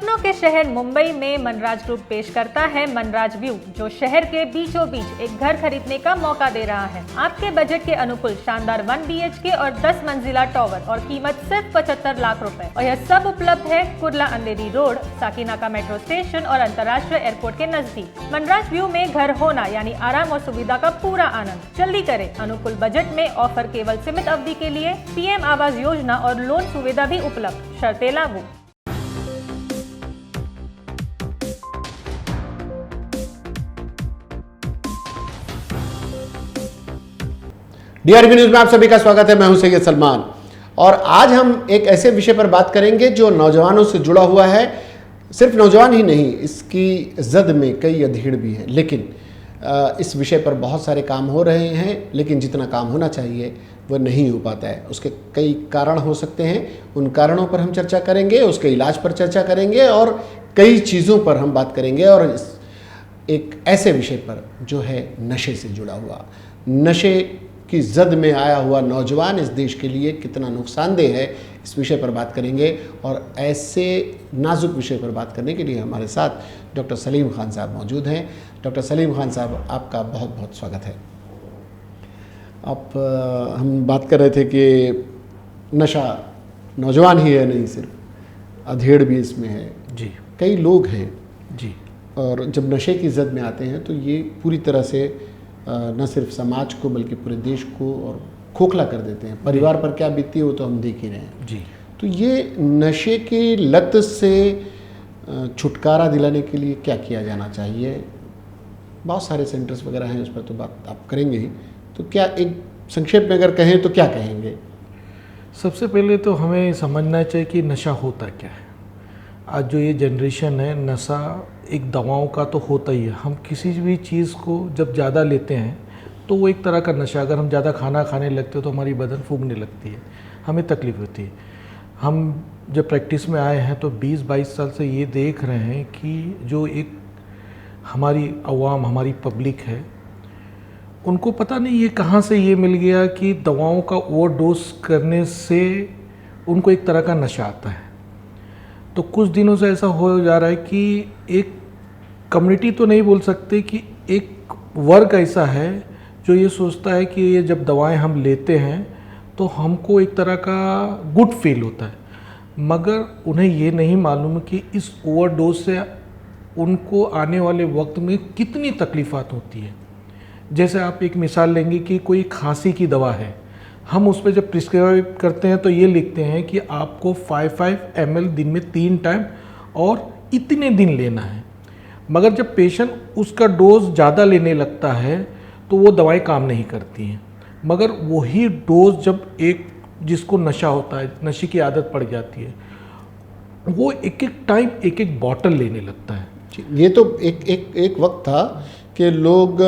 सपनों के शहर मुंबई में मनराज ग्रुप पेश करता है मनराज व्यू, जो शहर के बीचों बीच एक घर खरीदने का मौका दे रहा है। आपके बजट के अनुकूल शानदार 1 BHK और 10 मंजिला टावर और कीमत सिर्फ 75 लाख रुपए। और यह सब उपलब्ध है कुर्ला अंधेरी रोड, साकीनाका मेट्रो स्टेशन और अंतर्राष्ट्रीय एयरपोर्ट के नजदीक। मनराज व्यू में घर होना यानी आराम और सुविधा का पूरा आनंद। जल्दी करें, अनुकूल बजट में ऑफर केवल सीमित अवधि के लिए। PM आवास योजना और लोन सुविधा भी उपलब्ध, शर्तें लागू। DRB न्यूज में आप सभी का स्वागत है। मैं हूं सैयद सलमान और आज हम एक ऐसे विषय पर बात करेंगे जो नौजवानों से जुड़ा हुआ है। सिर्फ नौजवान ही नहीं, इसकी जद में कई अधेड़ भी हैं, लेकिन इस विषय पर बहुत सारे काम हो रहे हैं, लेकिन जितना काम होना चाहिए वह नहीं हो पाता है। उसके कई कारण हो सकते हैं, उन कारणों पर हम चर्चा करेंगे, उसके इलाज पर चर्चा करेंगे और कई चीज़ों पर हम बात करेंगे। और एक ऐसे विषय पर जो है नशे से जुड़ा हुआ, नशे की जद में आया हुआ नौजवान इस देश के लिए कितना नुकसानदेह है, इस विषय पर बात करेंगे। और ऐसे नाजुक विषय पर बात करने के लिए हमारे साथ डॉक्टर सलीम खान साहब मौजूद हैं। डॉक्टर सलीम खान साहब, आपका बहुत बहुत स्वागत है। हम बात कर रहे थे कि नशा नौजवान ही है, नहीं सिर्फ अधेड़ भी इसमें है जी, कई लोग हैं जी। और जब नशे की जद में आते हैं तो ये पूरी तरह से न सिर्फ समाज को बल्कि पूरे देश को और खोखला कर देते हैं। परिवार पर क्या बीतती है वो तो हम देख ही रहे हैं जी। तो ये नशे की लत से छुटकारा दिलाने के लिए क्या किया जाना चाहिए? बहुत सारे सेंटर्स वगैरह हैं, उस पर तो बात आप करेंगे ही, तो क्या एक संक्षेप में अगर कहें तो क्या कहेंगे? सबसे पहले तो हमें समझना चाहिए कि नशा होता क्या है। आज जो ये जनरेशन है, नशा एक दवाओं का तो होता ही है। हम किसी भी चीज़ को जब ज़्यादा लेते हैं तो वो एक तरह का नशा। अगर हम ज़्यादा खाना खाने लगते हैं तो हमारी बदन फूंकने लगती है, हमें तकलीफ़ होती है। हम जब प्रैक्टिस में आए हैं तो 20-22 साल से ये देख रहे हैं कि जो एक हमारी अवाम, हमारी पब्लिक है, उनको पता नहीं ये कहाँ से ये मिल गया कि दवाओं का ओवरडोज करने से उनको एक तरह का नशा आता है। तो कुछ दिनों से ऐसा हो जा रहा है कि एक कम्युनिटी तो नहीं बोल सकते कि एक वर्ग ऐसा है जो ये सोचता है कि ये जब दवाएं हम लेते हैं तो हमको एक तरह का गुड फील होता है, मगर उन्हें ये नहीं मालूम कि इस ओवरडोज से उनको आने वाले वक्त में कितनी तकलीफ़ात होती है। जैसे आप एक मिसाल लेंगे कि कोई खांसी की दवा है, हम उस पर जब प्रिस्क्राइब करते हैं तो ये लिखते हैं कि आपको 5 ml दिन में 3 टाइम और इतने दिन लेना है। मगर जब पेशेंट उसका डोज ज़्यादा लेने लगता है तो वो दवाएं काम नहीं करती हैं। मगर वही डोज जब एक जिसको नशा होता है, नशे की आदत पड़ जाती है, वो एक एक टाइम एक एक बॉटल लेने लगता है। ये तो एक वक्त था कि लोग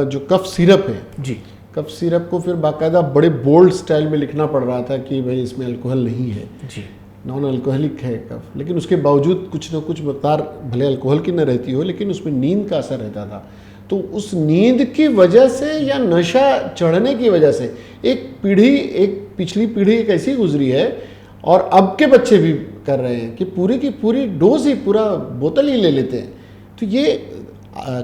जो कफ सिरप है जी, कफ सिरप को फिर बाकायदा बड़े बोल्ड स्टाइल में लिखना पड़ रहा था कि भाई इसमें अल्कोहल नहीं है जी, नॉन अल्कोहलिक है कफ, लेकिन उसके बावजूद कुछ ना कुछ मकदार भले अल्कोहल की न रहती हो, लेकिन उसमें नींद का असर रहता था। तो उस नींद की वजह से या नशा चढ़ने की वजह से एक पिछली पीढ़ी एक ऐसी गुजरी है और अब के बच्चे भी कर रहे हैं कि पूरी की पूरी डोज ही, पूरा बोतल ही ले लेते हैं। तो ये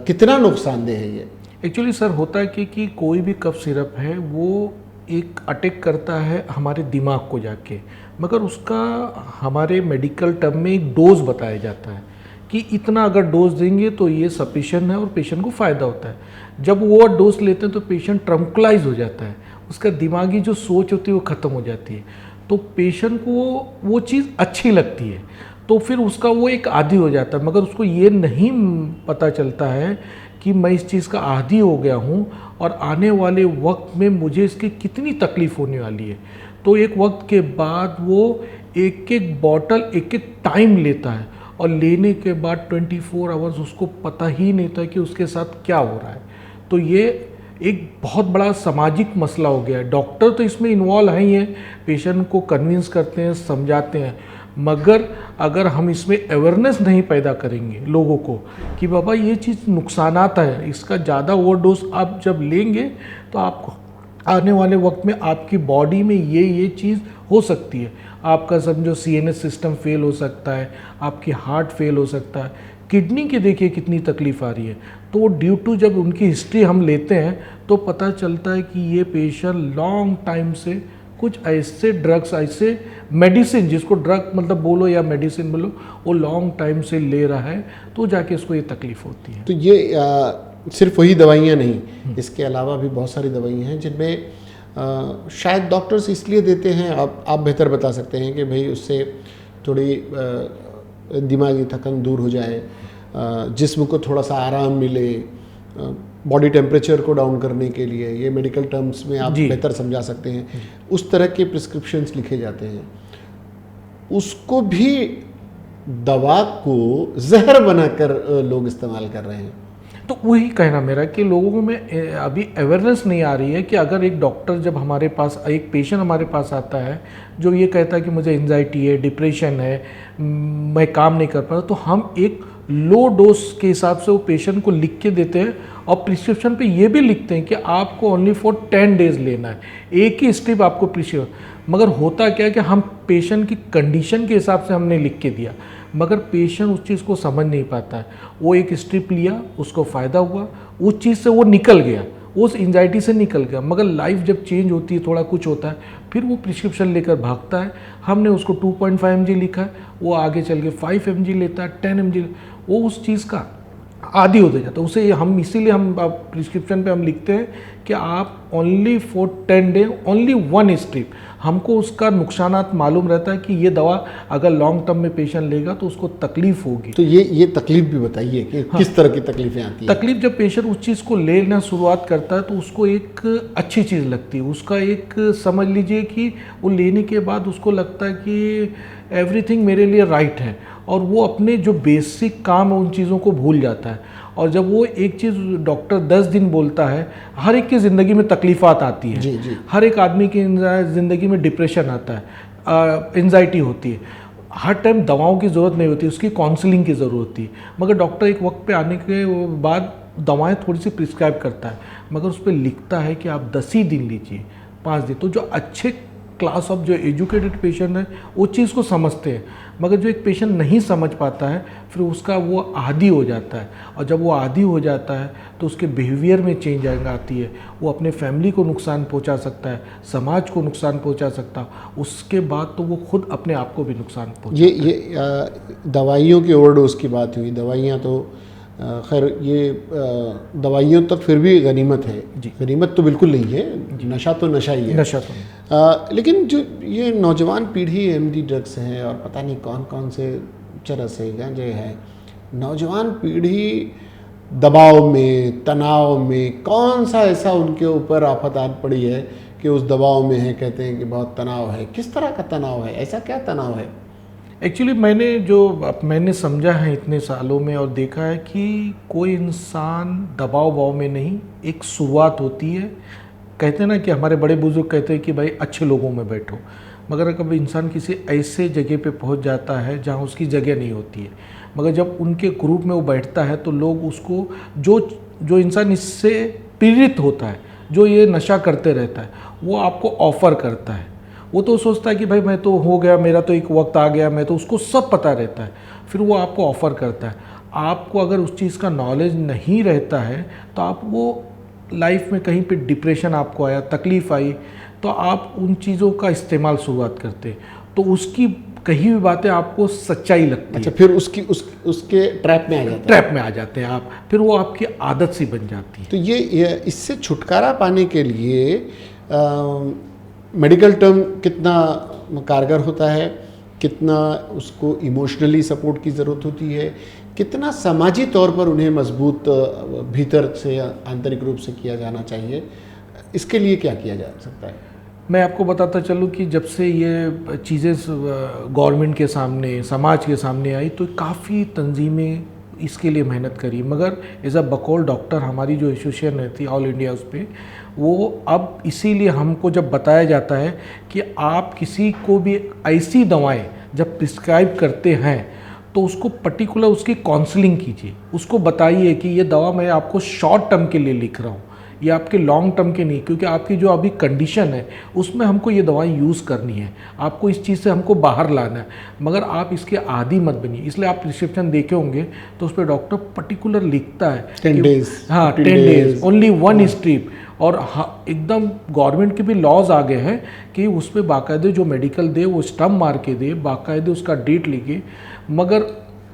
कितना नुकसानदेह है ये? एक्चुअली सर होता है कि कोई भी कफ सिरप है वो एक अटैक करता है हमारे दिमाग को जाके, मगर उसका हमारे मेडिकल टर्म में एक डोज बताया जाता है कि इतना अगर डोज देंगे तो ये सफिशिएंट है और पेशेंट को फ़ायदा होता है। जब वो डोज लेते हैं तो पेशेंट ट्रंकुलाइज हो जाता है, उसका दिमागी जो सोच होती है वो ख़त्म हो जाती है। तो पेशेंट को वो चीज़ अच्छी लगती है तो फिर उसका वो एक आदी हो जाता है, मगर उसको ये नहीं पता चलता है कि मैं इस चीज़ का आदी हो गया हूँ और आने वाले वक्त में मुझे इसकी कितनी तकलीफ़ होने वाली है। तो एक वक्त के बाद वो एक एक बॉटल एक एक टाइम लेता है और लेने के बाद 24 आवर्स उसको पता ही नहीं था कि उसके साथ क्या हो रहा है। तो ये एक बहुत बड़ा सामाजिक मसला हो गया है। डॉक्टर तो इसमें इन्वॉल्व हैं ही हैं, पेशेंट को कन्विंस करते हैं, समझाते हैं, मगर अगर हम इसमें अवेयरनेस नहीं पैदा करेंगे लोगों को कि बाबा ये चीज़ नुकसानात है, इसका ज़्यादा ओवरडोज आप जब लेंगे तो आपको आने वाले वक्त में आपकी बॉडी में ये चीज़ हो सकती है। आपका समझो सीएनएस सिस्टम फेल हो सकता है, आपकी हार्ट फेल हो सकता है, किडनी की देखिए कितनी तकलीफ आ रही है। तो ड्यू टू जब उनकी हिस्ट्री हम लेते हैं तो पता चलता है कि ये पेशेंट लॉन्ग टाइम से कुछ ऐसे ड्रग्स, ऐसे मेडिसिन, जिसको ड्रग मतलब बोलो या मेडिसिन बोलो, वो लॉन्ग टाइम से ले रहा है, तो जाके इसको ये तकलीफ होती है। तो ये सिर्फ वही दवाइयाँ नहीं, इसके अलावा भी बहुत सारी दवाइयाँ हैं जिनमें शायद डॉक्टर्स इसलिए देते हैं, आप बेहतर बता सकते हैं कि भाई उससे थोड़ी दिमागी थकन दूर हो जाए, जिस्म को थोड़ा सा आराम मिले, बॉडी टेम्परेचर को डाउन करने के लिए, ये मेडिकल टर्म्स में आप बेहतर समझा सकते हैं, उस तरह के प्रिस्क्रिप्शंस लिखे जाते हैं। उसको भी दवा को जहर बनाकर लोग इस्तेमाल कर रहे हैं। तो वही कहना मेरा कि लोगों में अभी अवेयरनेस नहीं आ रही है कि अगर एक डॉक्टर जब हमारे पास, एक पेशेंट हमारे पास आता है जो ये कहता है कि मुझे एंजाइटी है, डिप्रेशन है, मैं काम नहीं कर पा रहा, तो हम एक लो डोज के हिसाब से वो पेशेंट को लिख के देते हैं और प्रिस्क्रिप्शन पे ये भी लिखते हैं कि आपको ओनली फॉर 10 डेज लेना है, एक ही स्ट्रिप आपको प्रिस्क्रिप्शन। मगर होता क्या है कि हम पेशेंट की कंडीशन के हिसाब से हमने लिख के दिया, मगर पेशेंट उस चीज़ को समझ नहीं पाता है। वो एक स्ट्रिप लिया, उसको फ़ायदा हुआ, उस चीज़ से वो निकल गया, उस एंजाइटी से निकल गया, मगर लाइफ जब चेंज होती है, थोड़ा कुछ होता है, फिर वो प्रिस्क्रिप्शन लेकर भागता है। हमने उसको 2.5 mg लिखा है, वो आगे चल के 5 mg लेता है, 10 mg, वो उस चीज़ का आदि हो जाता है उसे। हम इसीलिए हम प्रिस्क्रिप्शन पे हम लिखते हैं कि आप only for 10 day only 1 strip. हमको उसका नुकसानात मालूम रहता है कि ये दवा अगर लॉन्ग टर्म में पेशेंट लेगा तो उसको तकलीफ होगी। तो ये तकलीफ भी बताइए कि किस तरह की तकलीफें आती हैं। तकलीफ जब पेशेंट उस चीज़ को लेना शुरुआत करता है तो उसको एक अच्छी चीज़ लगती है, उसका एक समझ लीजिए कि वो लेने के बाद उसको लगता है कि एवरीथिंग मेरे लिए राइट है, और वो अपने जो बेसिक काम है उन चीज़ों को भूल जाता है। और जब वो एक चीज़ डॉक्टर 10 दिन बोलता है, हर एक की ज़िंदगी में तकलीफ़ात आती है, जी। हर एक आदमी की ज़िंदगी में डिप्रेशन आता है, एंजाइटी होती है, हर टाइम दवाओं की ज़रूरत नहीं होती, उसकी काउंसलिंग की ज़रूरत होती है। मगर डॉक्टर एक वक्त पे आने के बाद दवाएं थोड़ी सी प्रिस्क्राइब करता है, मगर उस पर लिखता है कि आप 10 ही दिन लीजिए, 5 दिन। तो जो अच्छे क्लास ऑफ जो एजुकेटेड पेशेंट है वो चीज़ को समझते हैं, मगर जो एक पेशेंट नहीं समझ पाता है फिर उसका वो आदी हो जाता है, और जब वो आदी हो जाता है तो उसके बिहेवियर में चेंज आती है, वो अपने फैमिली को नुकसान पहुंचा सकता है, समाज को नुकसान पहुंचा सकता है, उसके बाद तो वो खुद अपने आप को भी नुकसान पहुंचाता है। ये दवाइयों की ओवरडोज की बात हुई, दवाइयाँ तो खैर ये दवाइयों तक फिर भी गनीमत है जी, गनीमत तो बिल्कुल नहीं है, नशा तो नशा ही है, नशा तो लेकिन जो ये नौजवान पीढ़ी एमडी ड्रग्स हैं और पता नहीं कौन कौन से चरस है, गांजे है, नौजवान पीढ़ी दबाव में, तनाव में, कौन सा ऐसा उनके ऊपर आफत आ पड़ी है कि उस दबाव में है, कहते हैं कि बहुत तनाव है। किस तरह का तनाव है, ऐसा क्या तनाव है? एक्चुअली मैंने समझा है इतने सालों में और देखा है कि कोई इंसान दबाव में नहीं, एक शुरुआत होती है। कहते हैं ना कि हमारे बड़े बुजुर्ग कहते हैं कि भाई अच्छे लोगों में बैठो, मगर कभी इंसान किसी ऐसे जगह पे पहुंच जाता है जहां उसकी जगह नहीं होती है, मगर जब उनके ग्रुप में वो बैठता है तो लोग उसको, जो इंसान इससे पीड़ित होता है, जो ये नशा करते रहता है, वो आपको ऑफ़र करता है। वो तो सोचता है कि भाई मैं तो हो गया, मेरा तो एक वक्त आ गया, मैं तो, उसको सब पता रहता है, फिर वो आपको ऑफ़र करता है। आपको अगर उस चीज़ का नॉलेज नहीं रहता है तो आप वो लाइफ में कहीं पे डिप्रेशन आपको आया, तकलीफ़ आई, तो आप उन चीज़ों का इस्तेमाल शुरुआत करते, तो उसकी कही हुई बातें आपको सच्चाई लगती है। अच्छा, फिर उसके ट्रैप में आ जाते हैं। ट्रैप में आ जाते हैं आप, फिर वो आपकी आदत सी बन जाती है। तो ये इससे छुटकारा पाने के लिए मेडिकल टर्म कितना कारगर होता है, कितना उसको इमोशनली सपोर्ट की ज़रूरत होती है, कितना समाजी तौर पर उन्हें मजबूत भीतर से आंतरिक रूप से किया जाना चाहिए, इसके लिए क्या किया जा सकता है? मैं आपको बताता चलूँ कि जब से ये चीज़ें गवर्नमेंट के सामने, समाज के सामने आई, तो काफ़ी तंजीमें इसके लिए मेहनत करी, मगर एज अ बकौल डॉक्टर हमारी जो एसोसिएशन रहती है ऑल इंडिया, उस पर वो अब इसीलिए हमको जब बताया जाता है कि आप किसी को भी ऐसी दवाएं जब प्रिस्क्राइब करते हैं तो उसको पर्टिकुलर उसकी काउंसलिंग कीजिए, उसको बताइए कि ये दवा मैं आपको शॉर्ट टर्म के लिए लिख रहा हूँ, ये आपके लॉन्ग टर्म के नहीं, क्योंकि आपकी जो अभी कंडीशन है उसमें हमको ये दवाई यूज़ करनी है, आपको इस चीज़ से हमको बाहर लाना है, मगर आप इसके आदी मत बनिए। इसलिए आप प्रिस्क्रिप्शन देखे होंगे तो उस पर डॉक्टर पर्टिकुलर लिखता है 10 days, हाँ 10 days ओनली 1 स्ट्रिप। और हाँ, एकदम गवर्नमेंट के भी लॉज आ गए हैं कि उस पर बाकायदे जो मेडिकल दे वो स्टम्प मार के दे, बाकायदे उसका डेट लिखे। मगर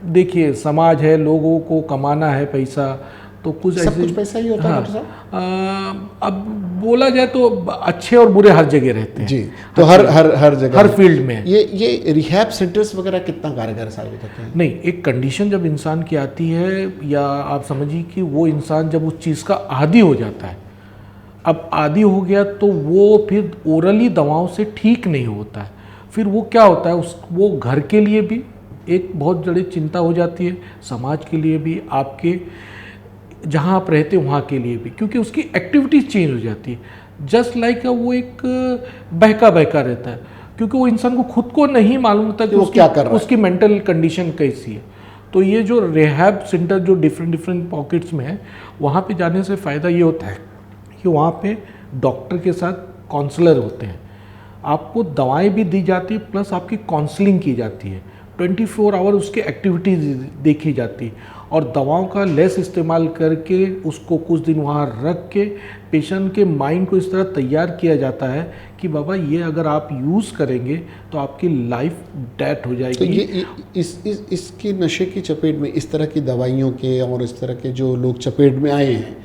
देखिए समाज है, लोगों को कमाना है पैसा, तो कुछ सब ऐसे कुछ पैसा ही होता है डॉक्टर साहब? अब बोला जाए तो अच्छे और बुरे हर जगह रहते हैं जी, तो हर जगह हर फील्ड में। ये रिहैब सेंटर्स वगैरह कितना कारगर साबित होते हैं? नहीं, एक कंडीशन जब इंसान की आती है, या आप समझिए कि वो इंसान जब उस चीज़ का आदी हो जाता है, अब आदी हो गया तो वो फिर ओरली दवाओं से ठीक नहीं होता है। फिर वो क्या होता है, वो घर के लिए भी एक बहुत बड़ी चिंता हो जाती है, समाज के लिए भी, आपके जहाँ आप रहते हैं वहाँ के लिए भी, क्योंकि उसकी एक्टिविटीज़ चेंज हो जाती है। जस्ट लाइक वो एक बहका बहका रहता है, क्योंकि वो इंसान को खुद को नहीं मालूम होता कि वो क्या कर रहा है, उसकी मेंटल कंडीशन कैसी है। तो ये जो रिहैब सेंटर जो डिफरेंट पॉकेट्स में है, वहाँ पे जाने से फ़ायदा ये होता है कि वहाँ पे डॉक्टर के साथ काउंसलर होते हैं, आपको दवाएं भी दी जाती है, प्लस आपकी काउंसलिंग की जाती है, 24 आवर उसकी एक्टिविटीज देखी जाती है, और दवाओं का लेस इस्तेमाल करके उसको कुछ दिन वहाँ रख के पेशेंट के माइंड को इस तरह तैयार किया जाता है कि बाबा ये अगर आप यूज़ करेंगे तो आपकी लाइफ डेट हो जाएगी। तो ये इसकी नशे की चपेट में, इस तरह की दवाइयों के और इस तरह के जो लोग चपेट में आए हैं,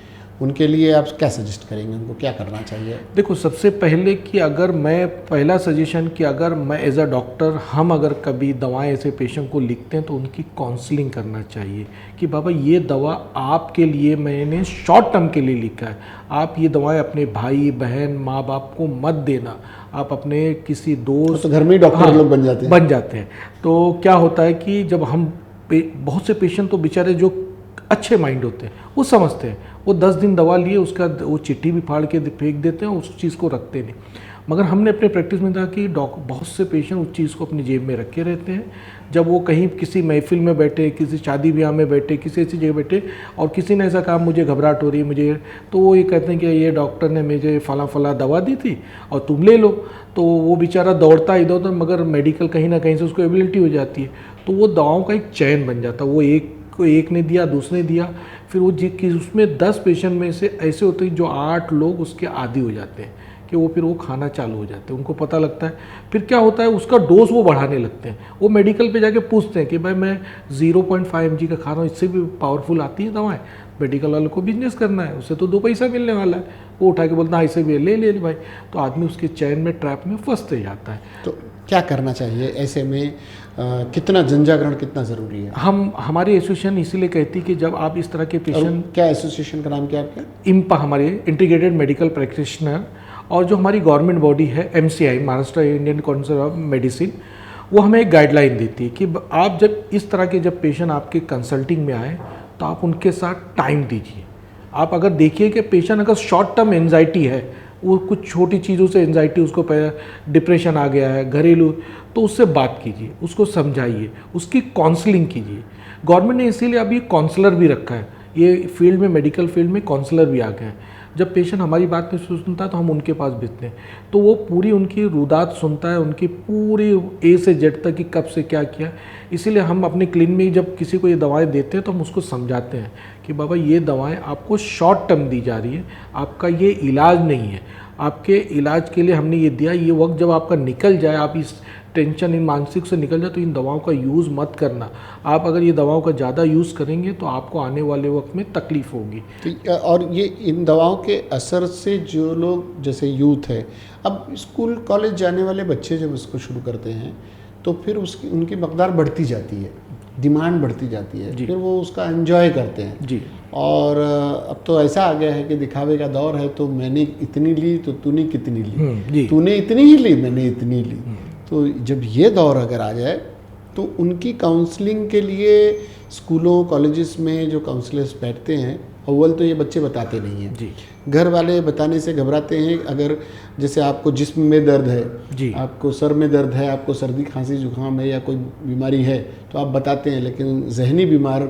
उनके लिए आप क्या सजेस्ट करेंगे, उनको क्या करना चाहिए? देखो, सबसे पहले कि अगर मैं पहला सजेशन कि अगर मैं एज अ डॉक्टर, हम अगर कभी दवाएं ऐसे पेशेंट को लिखते हैं तो उनकी काउंसलिंग करना चाहिए कि बाबा ये दवा आपके लिए मैंने शॉर्ट टर्म के लिए लिखा है, आप ये दवाएं अपने भाई बहन माँ बाप को मत देना, आप अपने किसी दोस्त, तो घर में ही डॉक्टर लोग बन जाते हैं। तो क्या होता है कि जब हम बहुत से पेशेंट तो बेचारे जो अच्छे माइंड होते हैं वो समझते हैं, वो 10 दिन दवा लिए उसका वो चिट्ठी भी फाड़ के फेंक देते हैं, उस चीज़ को रखते नहीं। मगर हमने अपने प्रैक्टिस में देखा कि बहुत से पेशेंट उस चीज़ को अपनी जेब में रखे रहते हैं। जब वो कहीं किसी महफिल में बैठे, किसी शादी ब्याह में बैठे, किसी ऐसी जगह बैठे और किसी ने ऐसा कहा मुझे घबराहट हो रही है मुझे, तो वो ये कहते हैं कि ये डॉक्टर ने मुझे फला दवा दी थी और तुम ले लो। तो वो बेचारा दौड़ता इधर उधर, मगर मेडिकल कहीं ना कहीं से उसको एबिलिटी हो जाती है, तो वो दवाओं का एक चैन बन जाता है। वो एक ने दिया, दूसरे ने दिया, फिर वो कि उसमें 10 पेशेंट में से ऐसे होते हैं जो 8 लोग उसके आदी हो जाते हैं कि वो फिर वो खाना चालू हो जाते हैं, उनको पता लगता है। फिर क्या होता है, उसका डोज वो बढ़ाने लगते हैं। वो मेडिकल पे जाके पूछते हैं कि भाई मैं 0.5 mg का खा रहा हूँ, इससे भी पावरफुल आती है दवाएं, मेडिकल वालों को बिजनेस करना है, उससे तो 2 पैसा मिलने वाला है। वो उठा के बोलता है ऐसे भी ले भाई, तो आदमी उसके चैन में, ट्रैप में फंसते जाता है। तो क्या करना चाहिए ऐसे में? कितना जनजागरण कितना ज़रूरी है? हमारी एसोसिएशन इसीलिए कहती है कि जब आप इस तरह के पेशेंट, क्या एसोसिएशन का नाम क्या आपका? इम्पा, हमारे इंटीग्रेटेड मेडिकल प्रैक्टिशनर, और जो हमारी गवर्नमेंट बॉडी है MCI, Maharashtra Indian council of medicine, वो हमें एक गाइडलाइन देती है कि आप जब इस तरह के जब पेशेंट आपके कंसल्टिंग में आए तो आप उनके साथ टाइम दीजिए। आप अगर देखिए कि पेशेंट अगर शॉर्ट टर्म एंजाइटी है, वो कुछ छोटी चीज़ों से एंजाइटी, उसको डिप्रेशन आ गया है, घरेलू, तो उससे बात कीजिए, उसको समझाइए, उसकी काउंसलिंग कीजिए। गवर्नमेंट ने इसीलिए अभी काउंसलर भी रखा है, ये फील्ड में, मेडिकल फील्ड में काउंसलर भी आ गए हैं। जब पेशेंट हमारी बात नहीं सुनता तो हम उनके पास भेजते हैं, तो वो पूरी उनकी रुदात सुनता है, उनकी पूरी A से Z तक कि कब से क्या किया। इसीलिए हम अपने क्लिनिक में जब किसी को ये दवाएं देते हैं तो हम उसको समझाते हैं कि बाबा ये दवाएं आपको शॉर्ट टर्म दी जा रही है, आपका ये इलाज नहीं है, आपके इलाज के लिए हमने ये दिया, ये वक्त जब आपका निकल जाए, आप इस टेंशन, इन मानसिक से निकल जाए, तो इन दवाओं का यूज़ मत करना। आप अगर ये दवाओं का ज़्यादा यूज़ करेंगे तो आपको आने वाले वक्त में तकलीफ़ होगी। तो और ये इन दवाओं के असर से जो लोग, जैसे यूथ है, अब स्कूल कॉलेज जाने वाले बच्चे जब इसको शुरू करते हैं तो फिर उनकी मकदार बढ़ती जाती है, डिमांड बढ़ती जाती है, फिर वो उसका एंजॉय करते हैं जी। और अब तो ऐसा आ गया है कि दिखावे का दौर है, तो मैंने इतनी ली तो तूने कितनी ली, तूने इतनी ही ली, मैंने इतनी ली। तो जब ये दौर अगर आ जाए तो उनकी काउंसलिंग के लिए स्कूलों कॉलेजेस में जो काउंसलर्स बैठते हैं, अव्वल तो ये बच्चे बताते नहीं हैं जी, घर वाले बताने से घबराते हैं। अगर जैसे आपको जिस्म में दर्द है जी, आपको सर में दर्द है, आपको सर्दी खांसी जुकाम है या कोई बीमारी है तो आप बताते हैं, लेकिन जहनी बीमार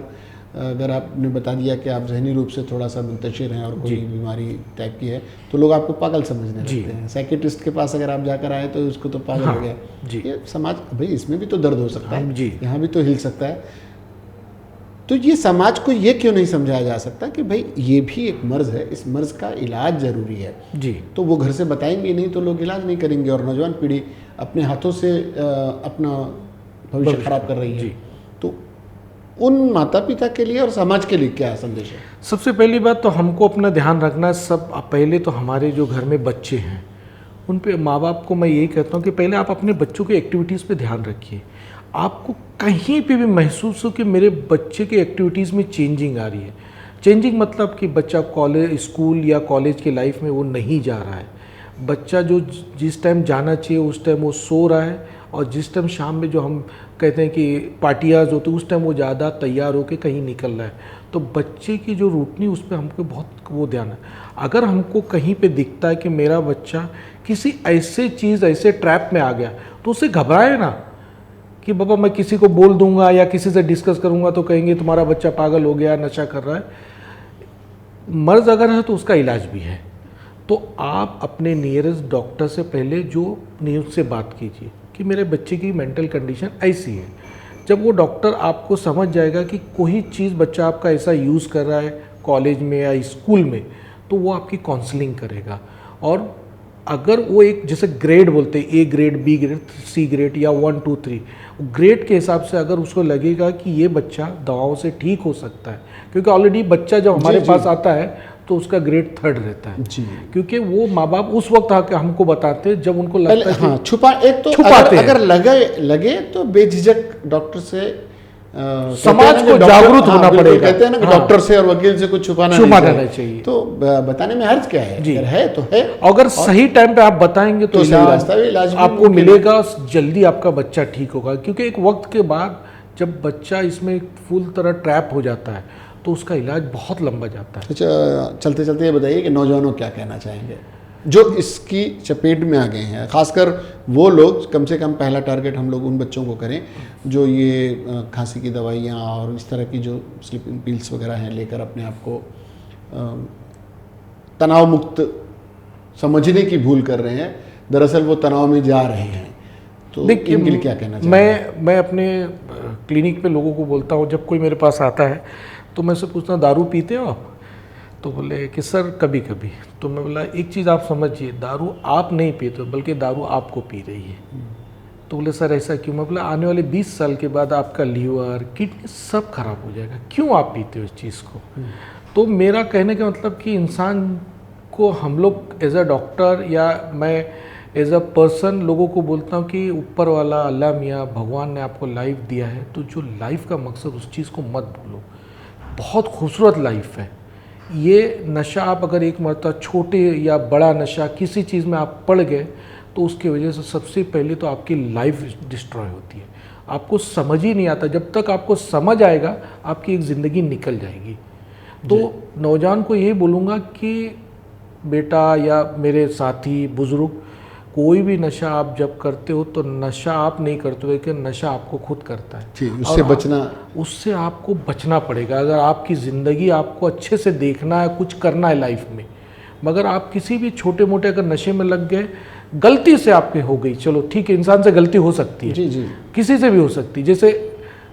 अगर आपने बता दिया कि आप जहनी रूप से थोड़ा सा मुंतशिर हैं और कोई बीमारी टाइप की है तो लोग आपको पागल समझने लगते हैं। साइकेट्रिस्ट के पास अगर आप जाकर आए तो उसको तो पागल हो गया। ये समाज, भाई इसमें भी तो दर्द हो सकता है, यहाँ भी तो हिल सकता है। तो ये समाज को ये क्यों नहीं समझाया जा सकता कि भाई ये भी एक मर्ज है, इस मर्ज का इलाज जरूरी है जी। तो वो घर से बताएंगे नहीं तो लोग इलाज नहीं करेंगे और नौजवान पीढ़ी अपने हाथों से अपना भविष्य खराब कर रही है। तो उन माता पिता के लिए और समाज के लिए क्या संदेश है? सबसे पहली बात तो हमको अपना ध्यान रखना है। सब पहले तो हमारे जो घर में बच्चे हैं उन पे माँ बाप को मैं यही कहता हूँ कि पहले आप अपने बच्चों की एक्टिविटीज़ पे ध्यान रखिए। आपको कहीं पे भी महसूस हो कि मेरे बच्चे की एक्टिविटीज़ में चेंजिंग आ रही है, चेंजिंग मतलब कि बच्चा कॉलेज, स्कूल या कॉलेज की लाइफ में वो नहीं जा रहा है, बच्चा जो जिस टाइम जाना चाहिए उस टाइम वो सो रहा है, और जिस टाइम शाम में जो हम कहते हैं कि पार्टियाज होती है उस टाइम वो ज़्यादा तैयार होकर कहीं निकल रहा है, तो बच्चे की जो रूटीन उस पर हमको बहुत वो ध्यान है। अगर हमको कहीं पे दिखता है कि मेरा बच्चा किसी ऐसे चीज़, ऐसे ट्रैप में आ गया, तो उससे घबराए ना कि बाबा मैं किसी को बोल दूंगा या किसी से डिस्कस करूंगा तो कहेंगे तुम्हारा बच्चा पागल हो गया, नशा कर रहा है। मर्ज अगर है तो उसका इलाज भी है। तो आप अपने नियरेस्ट डॉक्टर से पहले जो न्यूज़ से बात कीजिए कि मेरे बच्चे की मेंटल कंडीशन ऐसी है। जब वो डॉक्टर आपको समझ जाएगा कि कोई चीज़ बच्चा आपका ऐसा यूज़ कर रहा है कॉलेज में या स्कूल में, तो वो आपकी काउंसलिंग करेगा। और अगर वो एक जैसे ग्रेड बोलते हैं, A grade, B grade, C grade या 1 2 3 ग्रेड के हिसाब से अगर उसको लगेगा कि ये बच्चा दवाओं से ठीक हो सकता है, क्योंकि ऑलरेडी बच्चा जब हमारे पास आता है तो उसका ग्रेड 3rd रहता है जी। क्योंकि वो माँ बाप उस वक्त आके हमको बताते हैं जब उनको लगता है हाँ, एक तो अगर लगे तो बेझिझक डॉक्टर से समाज को जागरूक होना पड़ेगा। कहते हैं ना कि डॉक्टर से और वकील से कुछ छुपाना नहीं चाहिए। तो बताने में हर्ज क्या है? अगर है तो है, अगर सही टाइम पे आप बताएंगे तो इलाज आपको मिलेगा, जल्दी आपका बच्चा ठीक होगा। क्योंकि एक वक्त के बाद जब बच्चा इसमें फुल तरह ट्रैप हो जाता है तो उसका इलाज बहुत लंबा जाता है। अच्छा, चलते चलते ये बताइए कि नौजवानों क्या कहना चाहेंगे जो इसकी चपेट में आ गए हैं, खासकर वो लोग, कम से कम पहला टारगेट हम लोग उन बच्चों को करें जो ये खांसी की दवाइयाँ और इस तरह की जो स्लीपिंग पिल्स वगैरह हैं लेकर अपने आप को तनाव मुक्त समझने की भूल कर रहे हैं, दरअसल वो तनाव में जा रहे हैं। तो इनके लिए क्या कहना चाहिए? मैं अपने क्लिनिक पे लोगों को बोलता हूँ, जब कोई मेरे पास आता है तो मैं से पूछता हूँ दारू पीते हो आप? तो बोले कि सर कभी कभी। तो मैं बोला एक चीज़ आप समझिए, दारू आप नहीं पीते हो बल्कि दारू आपको पी रही है। तो बोले सर ऐसा क्यों? मैं बोला आने वाले 20 साल के बाद आपका लीवर, किडनी सब खराब हो जाएगा, क्यों आप पीते हो इस चीज़ को? तो मेरा कहने का मतलब कि इंसान को हम लोग एज अ डॉक्टर या मैं एज अ पर्सन लोगों को बोलता हूँ कि ऊपर वाला अल्लाह मियाँ भगवान ने आपको लाइफ दिया है, तो जो लाइफ का मकसद उस चीज़ को मत भूलो। बहुत खूबसूरत लाइफ है ये। नशा आप अगर एक मरतबा छोटे या बड़ा नशा किसी चीज़ में आप पड़ गए तो उसकी वजह से सबसे पहले तो आपकी लाइफ डिस्ट्रॉय होती है। आपको समझ ही नहीं आता, जब तक आपको समझ आएगा आपकी एक ज़िंदगी निकल जाएगी। तो नौजवान को यही बोलूँगा कि बेटा या मेरे साथी बुज़ुर्ग, कोई भी नशा आप जब करते हो तो नशा आप नहीं करते हो, लेकिन नशा आपको खुद करता है। उससे आपको बचना पड़ेगा। अगर आपकी ज़िंदगी आपको अच्छे से देखना है, कुछ करना है लाइफ में, मगर आप किसी भी छोटे मोटे अगर नशे में लग गए, गलती से आपके हो गई, चलो ठीक है, इंसान से गलती हो सकती है जी। किसी से भी हो सकती है। जैसे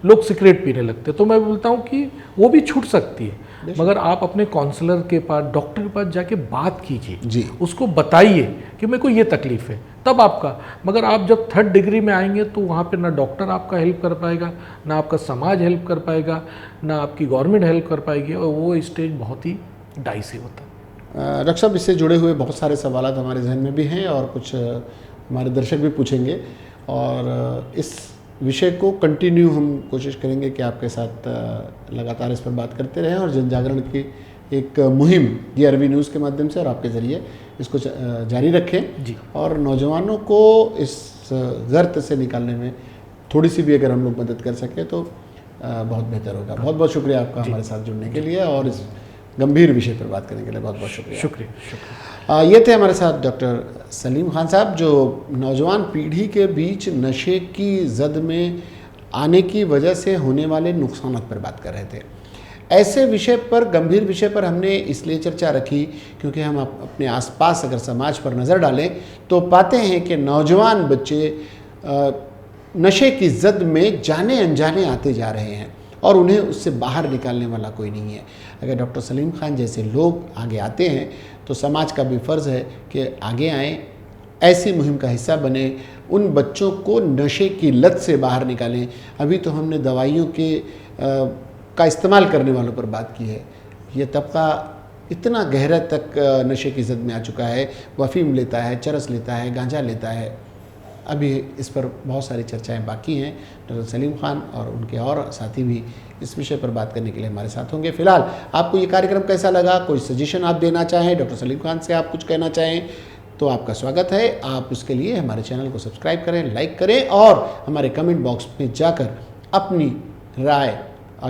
लोग सिगरेट पीने लगते तो मैं बोलता हूँ कि वो भी छूट सकती है, मगर आप अपने काउंसलर के पास, डॉक्टर के पास जाके बात कीजिए, उसको बताइए कि मेरे को ये तकलीफ है, तब आपका। मगर आप जब 3rd डिग्री में आएंगे तो वहाँ पे ना डॉक्टर आपका हेल्प कर पाएगा, ना आपका समाज हेल्प कर पाएगा, ना आपकी गवर्नमेंट हेल्प कर पाएगी, और वो स्टेज बहुत ही डाइसी होता है। डॉक्टर साहब, इससे जुड़े हुए बहुत सारे सवाल हमारे जहन में भी हैं और कुछ हमारे दर्शक भी पूछेंगे, और इस विषय को कंटिन्यू हम कोशिश करेंगे कि आपके साथ लगातार इस पर बात करते रहें और जन जागरण की एक मुहिम DRV न्यूज़ के माध्यम से और आपके ज़रिए इसको जारी रखें जी। और नौजवानों को इस गर्त से निकालने में थोड़ी सी भी अगर हम लोग मदद कर सकें तो बहुत बेहतर होगा। बहुत बहुत शुक्रिया आपका हमारे साथ जुड़ने के लिए और इस गंभीर विषय पर बात करने के लिए बहुत बहुत शुक्रिया। ये थे हमारे साथ डॉक्टर सलीम खान साहब, जो नौजवान पीढ़ी के बीच नशे की जद में आने की वजह से होने वाले नुकसान पर बात कर रहे थे। ऐसे विषय पर, गंभीर विषय पर हमने इसलिए चर्चा रखी क्योंकि हम अपने आसपास अगर समाज पर नज़र डालें तो पाते हैं कि नौजवान बच्चे नशे की जद में जाने अनजाने आते जा रहे हैं और उन्हें उससे बाहर निकालने वाला कोई नहीं है। अगर डॉक्टर सलीम खान जैसे लोग आगे आते हैं तो समाज का भी फ़र्ज़ है कि आगे आएँ, ऐसी मुहिम का हिस्सा बने, उन बच्चों को नशे की लत से बाहर निकालें। अभी तो हमने दवाइयों का इस्तेमाल करने वालों पर बात की है। ये तबका इतना गहरा तक नशे की जद में आ चुका है, वो अफीम लेता है, चरस लेता है, गांजा लेता है। अभी इस पर बहुत सारी चर्चाएं बाकी हैं। डॉक्टर सलीम खान और उनके और साथी भी इस विषय पर बात करने के लिए हमारे साथ होंगे। फिलहाल आपको ये कार्यक्रम कैसा लगा, कोई सजेशन आप देना चाहें, डॉक्टर सलीम खान से आप कुछ कहना चाहें तो आपका स्वागत है। आप उसके लिए हमारे चैनल को सब्सक्राइब करें, लाइक करें और हमारे कमेंट बॉक्स में जाकर अपनी राय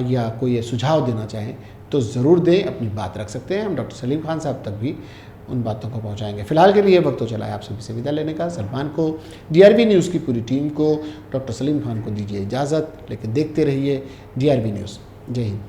या कोई सुझाव देना चाहें तो ज़रूर दें, अपनी बात रख सकते हैं। हम डॉक्टर सलीम खान साहब तक भी उन बातों को पहुंचाएंगे। फिलहाल के लिए वक्त तो चला है आप सभी से विदा लेने का। सलमान को, DRV न्यूज़ की पूरी टीम को, डॉक्टर सलीम खान को दीजिए इजाज़त, लेकिन देखते रहिए DRV न्यूज़। जय हिंद।